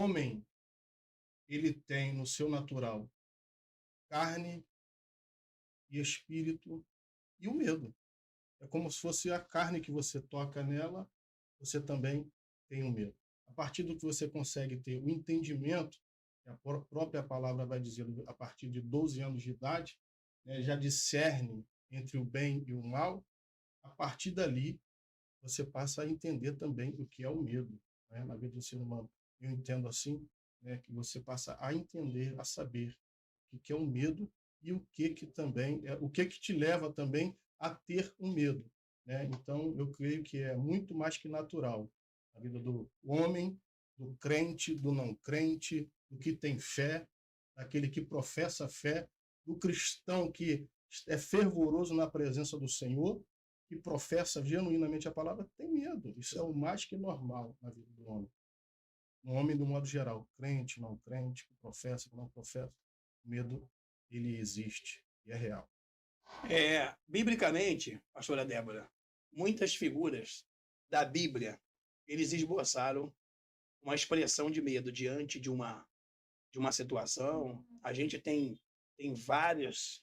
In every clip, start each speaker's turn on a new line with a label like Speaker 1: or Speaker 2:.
Speaker 1: homem, ele tem no seu natural carne e espírito e o medo. É como se fosse a carne que você toca nela, você também tem o medo. A partir do que você consegue ter o entendimento, que a própria palavra vai dizer, a partir de 12 anos de idade, né, já discerne entre o bem e o mal, a partir dali você passa a entender também o que é o medo, né, na vida do ser humano. Eu entendo assim, né, que você passa a entender, a saber o que é o medo e o que também o que te leva também a ter um medo, né? Então eu creio que é muito mais que natural na vida do homem, do crente, do não crente, do que tem fé, daquele que professa fé, do cristão que é fervoroso na presença do Senhor, que professa genuinamente a palavra, tem medo. Isso é o mais que normal na vida do homem. No homem, do modo geral, crente, não crente, que professa, que não professa, o medo, ele existe e é real.
Speaker 2: Biblicamente, pastora Débora, muitas figuras da Bíblia, eles esboçaram uma expressão de medo diante de uma situação. A gente tem vários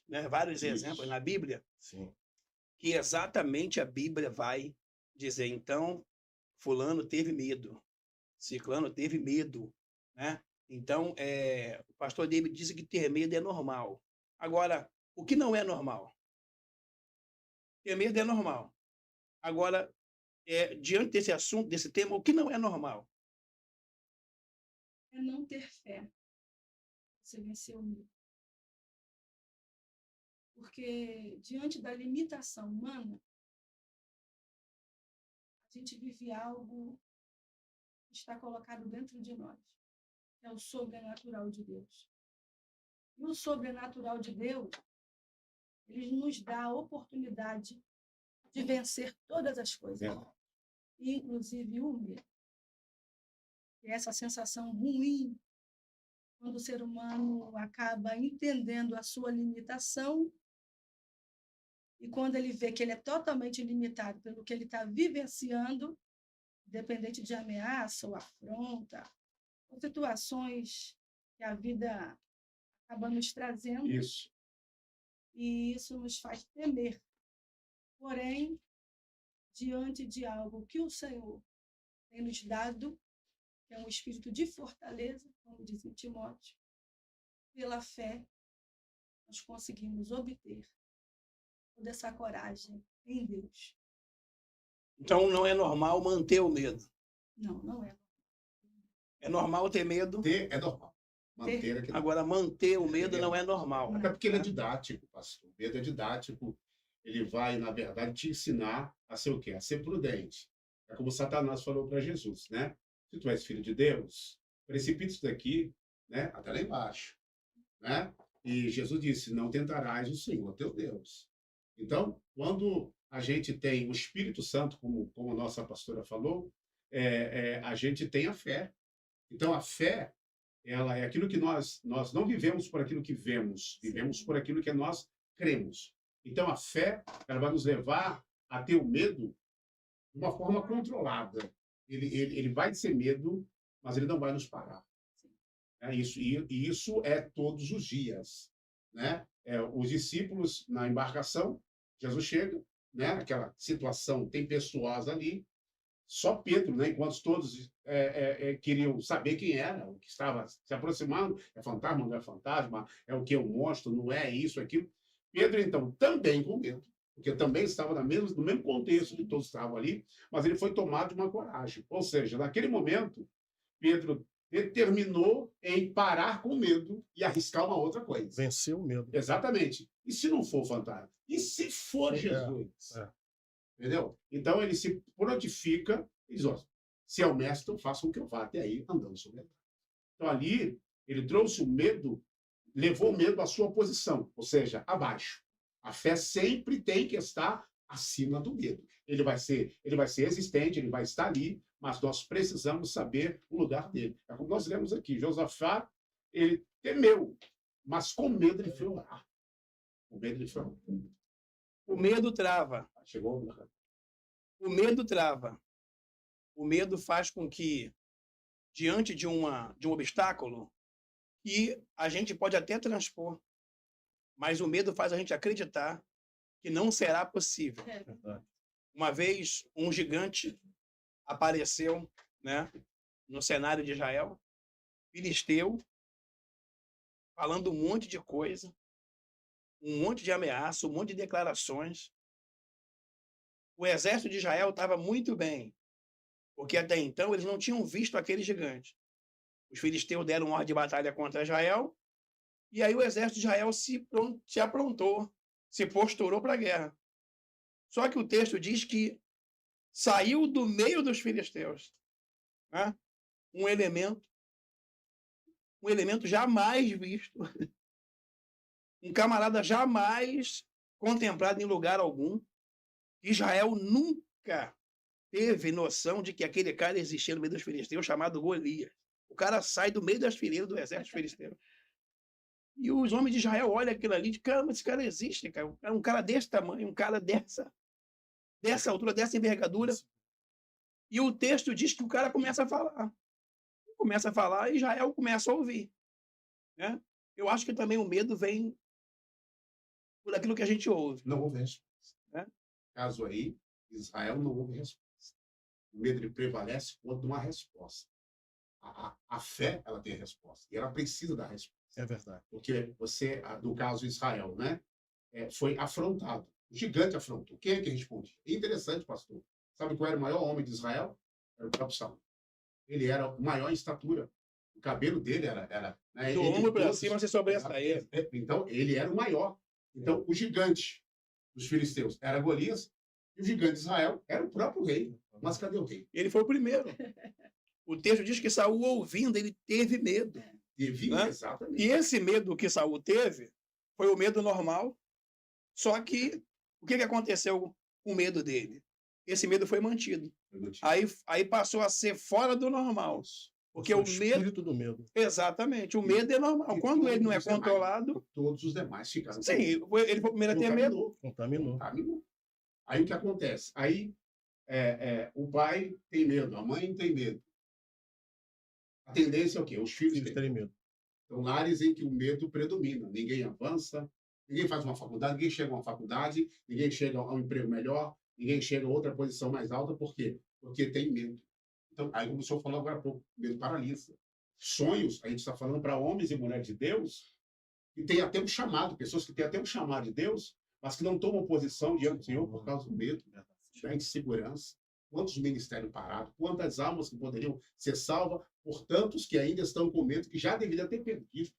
Speaker 2: exemplos na Bíblia.
Speaker 1: Sim.
Speaker 2: Que exatamente a Bíblia vai dizer, então, fulano teve medo, ciclano teve medo, né? Então, o pastor David disse que ter medo é normal. Agora, o que não é normal? Ter medo é normal. Agora, diante desse assunto, desse tema, o que não é normal?
Speaker 3: É não ter fé. Você venceu o medo. Porque, diante da limitação humana, a gente vive algo que está colocado dentro de nós. É o sobrenatural de Deus. E o sobrenatural de Deus, ele nos dá a oportunidade de vencer todas as coisas, inclusive o medo. E essa sensação ruim, quando o ser humano acaba entendendo a sua limitação, e quando ele vê que ele é totalmente limitado pelo que ele está vivenciando, independente de ameaça ou afronta, ou situações que a vida acaba nos trazendo.
Speaker 4: Isso.
Speaker 3: E isso nos faz temer. Porém, diante de algo que o Senhor tem nos dado, que é um espírito de fortaleza, como diz em Timóteo, pela fé, nós conseguimos obter toda essa coragem em Deus.
Speaker 2: Então, não é normal manter o medo.
Speaker 3: Não, não é.
Speaker 2: É normal ter medo.
Speaker 4: É normal. Manter aquele...
Speaker 2: Agora, manter o medo não é normal.
Speaker 4: Até porque ele é didático, pastor. O medo é didático. Ele vai, na verdade, te ensinar a ser o quê? A ser prudente. É como Satanás falou para Jesus, né? Se tu és filho de Deus, precipita isso daqui, né? Até lá embaixo, né? E Jesus disse, não tentarás o Senhor, teu Deus. Então, quando a gente tem o Espírito Santo, como a nossa pastora falou, a gente tem a fé. Então, a fé, ela é aquilo que nós não vivemos por aquilo que vemos, vivemos por aquilo que nós cremos. Então, a fé, ela vai nos levar a ter o medo de uma forma controlada. Ele vai ser medo, mas ele não vai nos parar. Isso é todos os dias, né? Os discípulos na embarcação, Jesus chega, né? Aquela situação tempestuosa ali, só Pedro, né? Enquanto todos queriam saber quem era, o que estava se aproximando, é fantasma, não é fantasma, é o que é um monstro, não é isso, aquilo. Pedro, então, também com medo, porque também estava no mesmo contexto que todos estavam ali, mas ele foi tomado de uma coragem. Ou seja, naquele momento, Pedro determinou em parar com medo e arriscar uma outra coisa.
Speaker 1: Venceu o medo.
Speaker 4: Exatamente. E se não for fantasma? E se for Jesus? Entendeu? Então ele se prontifica e diz, ó, se é o mestre, então faça o que eu vá até aí andando sobre a terra. Então ali, ele trouxe o medo, levou o medo à sua posição, ou seja, abaixo. A fé sempre tem que estar acima do medo. Ele vai ser existente, ele vai estar ali, mas nós precisamos saber o lugar dele. É como nós lemos aqui, Josafá, ele temeu, mas com medo ele foi orar. Com medo ele foi orar.
Speaker 2: O medo trava.
Speaker 4: Chegou?
Speaker 2: O medo trava. O medo faz com que diante de um obstáculo que a gente pode até transpor, mas o medo faz a gente acreditar que não será possível.
Speaker 3: É,
Speaker 1: Verdade.
Speaker 2: Uma vez, um gigante apareceu, né, no cenário de Israel, filisteu, falando um monte de coisa, um monte de ameaça, um monte de declarações. O exército de Israel estava muito bem, porque até então eles não tinham visto aquele gigante. Os filisteus deram ordem de batalha contra Israel, e aí o exército de Israel se aprontou, se posturou para a guerra. Só que o texto diz que saiu do meio dos filisteus, né, um elemento jamais visto, um camarada jamais contemplado em lugar algum. Israel nunca teve noção de que aquele cara existia no meio dos filisteus, chamado Golias. O cara sai do meio das fileiras do exército filisteu. E os homens de Israel olham aquilo ali e dizem, caramba, esse cara existe, cara. Um cara desse tamanho, um cara dessa altura, dessa envergadura. E o texto diz que o cara começa a falar. Começa a falar e Israel começa a ouvir, né? Eu acho que também o medo vem por aquilo que a gente ouve.
Speaker 4: Não houve resposta.
Speaker 2: É?
Speaker 4: Caso aí, Israel não houve resposta. O medo ele prevalece quando não há resposta. A fé, ela tem resposta. E ela precisa da resposta.
Speaker 1: É verdade.
Speaker 4: Porque você, no caso Israel, né, foi afrontado. O gigante afrontou. Quem é que responde? É interessante, pastor. Sabe qual era o maior homem de Israel? Era o próprio Saul. Ele era o maior em estatura. O cabelo dele era né,
Speaker 2: Do ombro para cima, você sobressaía.
Speaker 4: Então, ele era o maior. Então, o gigante dos filisteus era Golias, e o gigante de Israel era o próprio rei. Mas cadê o rei?
Speaker 2: Ele foi o primeiro. O texto diz que Saul, ouvindo, ele teve medo.
Speaker 4: Teve,
Speaker 2: Né?
Speaker 4: exatamente.
Speaker 2: E esse medo que Saul teve foi o medo normal, só que o que aconteceu com o medo dele? Esse medo foi mantido. Aí passou a ser fora do normal. Porque o medo...
Speaker 1: espírito do medo.
Speaker 2: Exatamente. O medo é normal. Quando ele não é controlado...
Speaker 4: Todos os demais ficaram.
Speaker 2: Sim, ele foi o primeiro a ter medo.
Speaker 1: Contaminou.
Speaker 4: Aí o que acontece? Aí o pai tem medo, a mãe tem medo. A tendência é o quê? Os filhos têm
Speaker 1: medo.
Speaker 4: São lares em que o medo predomina. Ninguém avança, ninguém faz uma faculdade, ninguém chega a uma faculdade, ninguém chega a um emprego melhor, ninguém chega a outra posição mais alta. Por quê? Porque tem medo. Então, aí como o senhor falou agora há pouco, medo paralisa. Sonhos, a gente está falando para homens e mulheres de Deus que têm até um chamado, pessoas que têm até um chamado de Deus, mas que não tomam posição diante do Senhor por causa do medo, da insegurança. Quantos ministérios parados, quantas almas que poderiam ser salvas por tantos que ainda estão com medo, que já deveriam ter perdido.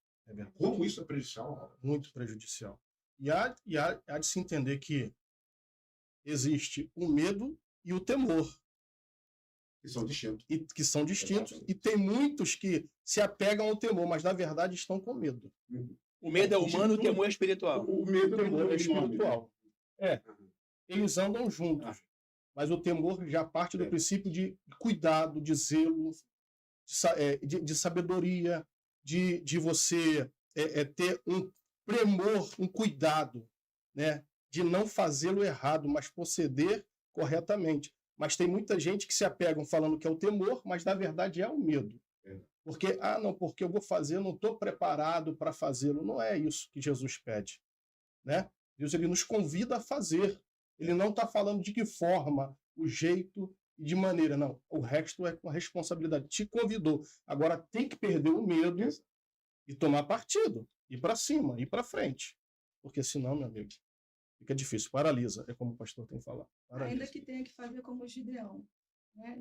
Speaker 4: Como isso é prejudicial?
Speaker 1: Muito prejudicial. E há de se entender que existe o medo e o temor.
Speaker 4: Que são distintos.
Speaker 1: E tem muitos que se apegam ao temor, mas na verdade estão com medo.
Speaker 2: O medo é humano, o temor é espiritual.
Speaker 1: O medo é espiritual. Eles andam juntos. Mas o temor já parte do princípio de cuidado, de zelo, de sabedoria, de você ter um premor, um cuidado, né? De não fazê-lo errado, mas proceder corretamente. Mas tem muita gente que se apegam falando que é o temor, mas na verdade é o medo. Porque, porque eu vou fazer, eu não estou preparado para fazê-lo. Não é isso que Jesus pede, né? Deus ele nos convida a fazer. Ele não está falando de que forma, o jeito e de maneira, não. O resto é com a responsabilidade. Te convidou. Agora tem que perder o medo e tomar partido. Ir para cima, ir para frente. Porque senão, meu amigo, fica difícil. Paralisa, é como o pastor tem falado. Paralisa.
Speaker 3: Ainda que tenha que fazer como Gideão, né?